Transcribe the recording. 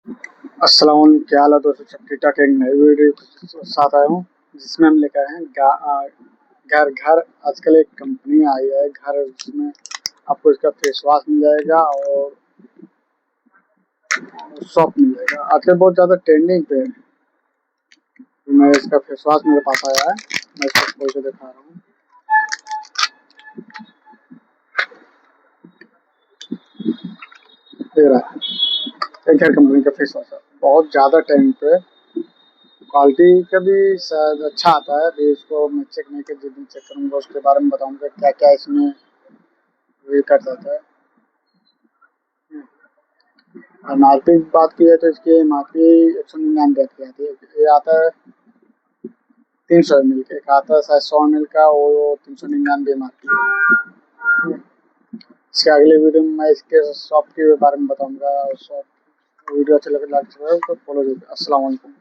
अस्सलाम वालेकुम, क्या हाल है दोस्तों? सब ठीक ठाक। एक नई वीडियो के साथ आया हूँ जिसमें हम लेकर आए हैं घर घर। आजकल एक कंपनी आई है घर, जिसमें आपको इसका फेस वॉश मिल जाएगा और सॉप मिल जाएगा। आजकल बहुत ज़्यादा ट्रेंडिंग पे है। तो मैं इसका फेस वॉश मेरे पास आया है, मैं इसको खोल के दिखा रहा हूँ। ये रहा एक घर कंपनी का फेस वॉश है, बहुत ज़्यादा ट्रेंड पे है। क्वालिटी का भी शायद अच्छा आता है। अभी इसको मैं चेक नहीं कर, जिस दिन चेक करूँगा उसके बारे में बताऊँगा क्या क्या इसमें ये कर जाता है। एमआरपी की बात की जाए तो इसकी एमआरपी 199 की आती है। ये आता है 300 ml का, एक आता है शायद 100 ml का, वो 399 एमआरपी है। इसके अगले वीडियो में मैं इसके शॉप के बारे में बताऊंगा। और शॉप वीडियो अच्छा लगे लाइक तो फॉलो जरूर। अस्सलाम वालेकुम।